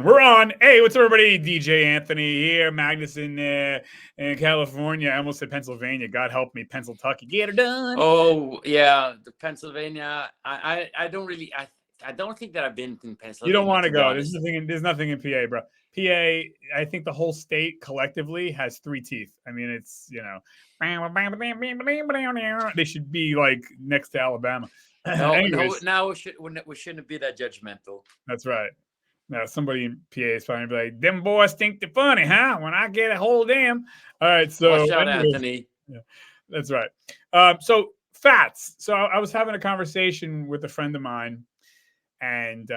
We're on. Hey, what's up, everybody? DJ Anthony here. Magnus in California. I almost said Pennsylvania. God help me, Pennsylvania. Get it done. Oh yeah, the Pennsylvania. I don't really. I don't think that I've been in Pennsylvania. You don't want to go. There's nothing in PA, bro. PA. I think the whole state collectively has 3 teeth. I mean, it's they should be like next to Alabama. No. Now we shouldn't be that judgmental. That's right. Now somebody in PA is probably be like, "Them boys think they're funny, huh? When I get a hold of them." All right, so watch out, Anthony. Yeah, that's right. So fats. So I was having a conversation with a friend of mine, and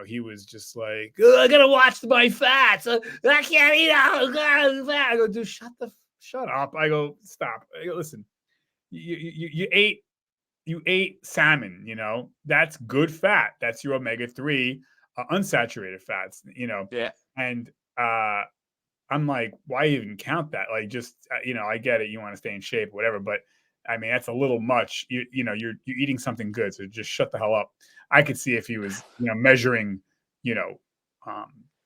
he was just like, "I gotta watch my fats. I can't eat all fat." I go, "Dude, shut up." I go, "Stop." I go, "Listen, you ate salmon. That's good fat. That's your omega-3 unsaturated fats. Yeah. And I'm like, why even count that? Like, just I get it. You want to stay in shape, whatever, but I mean, that's a little much. You're eating something good, so just shut the hell up. I could see if he was, measuring,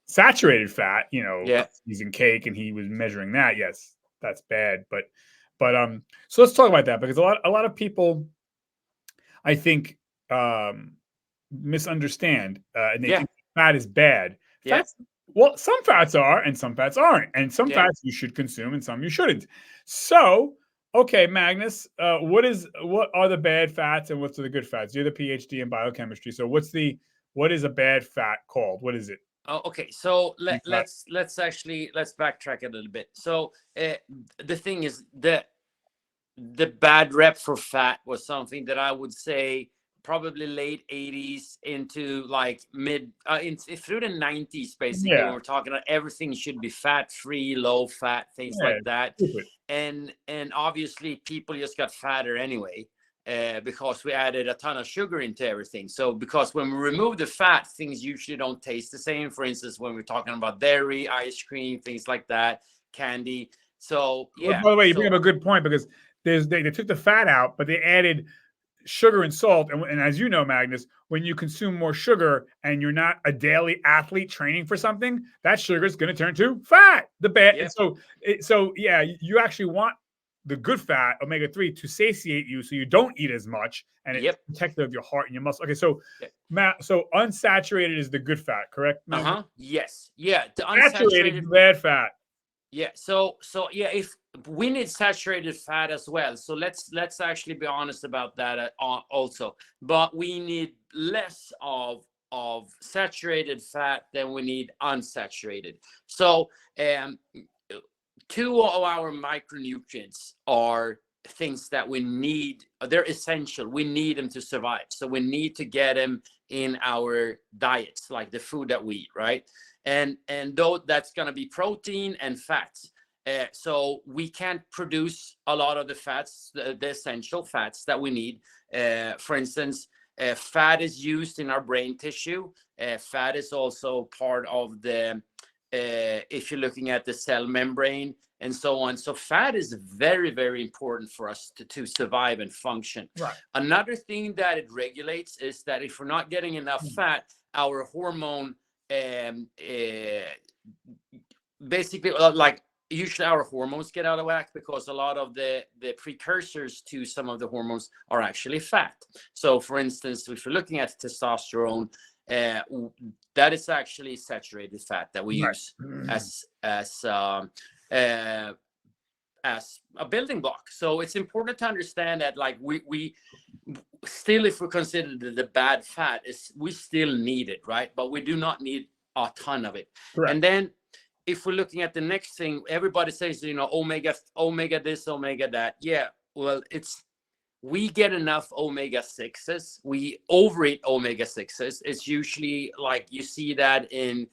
saturated fat, using cake, and he was measuring that. Yes, that's bad. But so let's talk about that, because a lot of people, I think, misunderstand, and they think fat is bad. Fats, well, some fats are, and some fats aren't, and some fats you should consume, and some you shouldn't. So, okay, Magnus, what are the bad fats, and what's the good fats? You're the PhD in biochemistry, so what is a bad fat called? What is it? Oh, okay. So let's backtrack a little bit. So the thing is that the bad rep for fat was something that I would say probably late 80s into like mid through the 90s, basically. When we're talking about everything should be fat free, low fat, things like that. And obviously people just got fatter anyway, because we added a ton of sugar into everything. So because when we remove the fat, things usually don't taste the same. For instance, when we're talking about dairy, ice cream, things like that, candy. So yeah. By the way, you bring up a good point, because they took the fat out, but they added sugar and salt. And as you know, Magnus, when you consume more sugar and you're not a daily athlete training for something, that sugar is going to turn to fat. The bad. Yep. So yeah, you actually want the good fat, omega-3, to satiate you, so you don't eat as much, and it's protective of your heart and your muscle. Okay, so Matt, so unsaturated is the good fat, correct? Yes. Yeah. The unsaturated is bad fat. Yeah. So yeah, if we need saturated fat as well, so let's actually be honest about that also. But we need less of saturated fat than we need unsaturated. So 2 of our micronutrients are things that we need. They're essential. We need them to survive. So we need to get them in our diets, like the food that we eat, right? And though that's going to be protein and fats. So we can't produce a lot of the fats, the essential fats that we need. For instance, fat is used in our brain tissue. Fat is also part of the, if you're looking at the cell membrane and so on. So fat is very, very important for us to survive and function. Right. Another thing that it regulates is that if we're not getting enough fat, our hormone, basically, like usually our hormones get out of whack, because a lot of the precursors to some of the hormones are actually fat. So for instance, if you're looking at testosterone, that is actually saturated fat that we use as a building block. So it's important to understand that, like, we still, if we consider the bad fat, is we still need it, right? But we do not need a ton of it. Correct. And then if we're looking at the next thing, everybody says, omega this, omega that. Yeah, well, we get enough omega-6s. We overeat omega-6s. It's usually like you see that in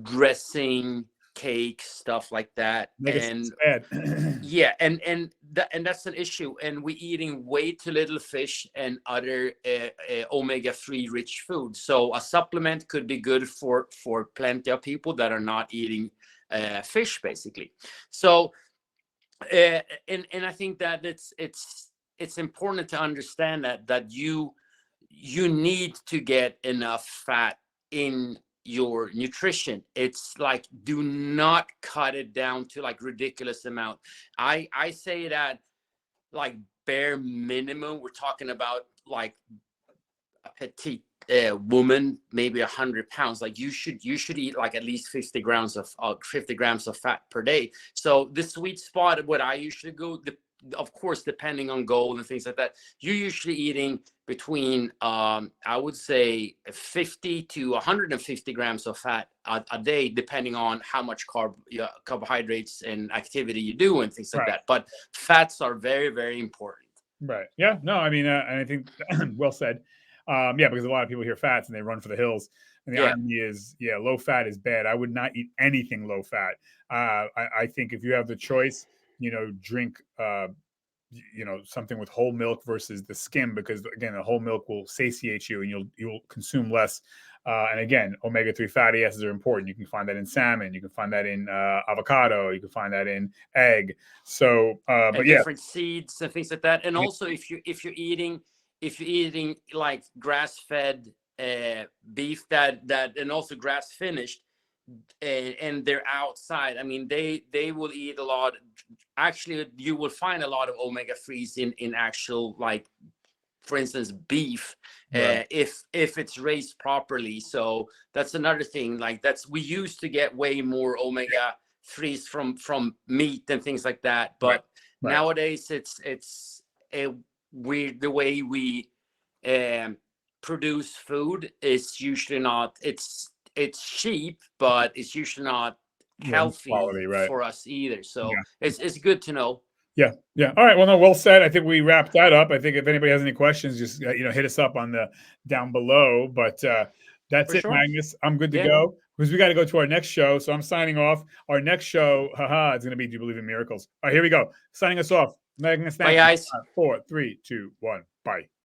dressing, cake, stuff like that. And yeah, and that's an issue. And we're eating way too little fish and other omega-3 rich foods. So a supplement could be good for plenty of people that are not eating fish, basically. So and I think that it's important to understand that you need to get enough fat in your nutrition. It's like, do not cut it down to like ridiculous amount. I say that like bare minimum, we're talking about like a petite woman, maybe 100 pounds, like you should eat like at least 50 grams of fat per day. So the sweet spot, what I usually go, of course, depending on goal and things like that, you're usually eating between I would say 50 to 150 grams of fat a day, depending on how much carbohydrates and activity you do and things like that. But fats are very, very important. Right. Yeah. No, I mean, and I think well said. Yeah, because a lot of people hear fats and they run for the hills. And the irony is, yeah, low fat is bad. I would not eat anything low fat. I think if you have the choice, drink, something with whole milk versus the skim, because again, the whole milk will satiate you and you'll consume less. And again, omega-3 fatty acids are important. You can find that in salmon. You can find that in avocado. You can find that in egg. So, but yeah, different seeds and things like that. And also, if you're eating like grass-fed beef that and also grass finished, and they're outside, I mean, they will eat a lot. Actually, you will find a lot of omega-3s in actual, like, for instance, beef, if it's raised properly. So that's another thing. Like, we used to get way more omega-3s from meat and things like that, but nowadays it's the way we produce food is usually not. It's cheap, but it's usually not healthy quality, for us either. So it's good to know. Yeah. All right. Well, no, well said. I think we wrapped that up. I think if anybody has any questions, just hit us up on the down below. But that's it, Magnus. I'm good to go, because we got to go to our next show. So I'm signing off. Our next show, is going to be Do You Believe in Miracles? All right, here we go. Signing us off. Magnus, thank you. Bye, guys. 4, 3, 2, 1. Bye.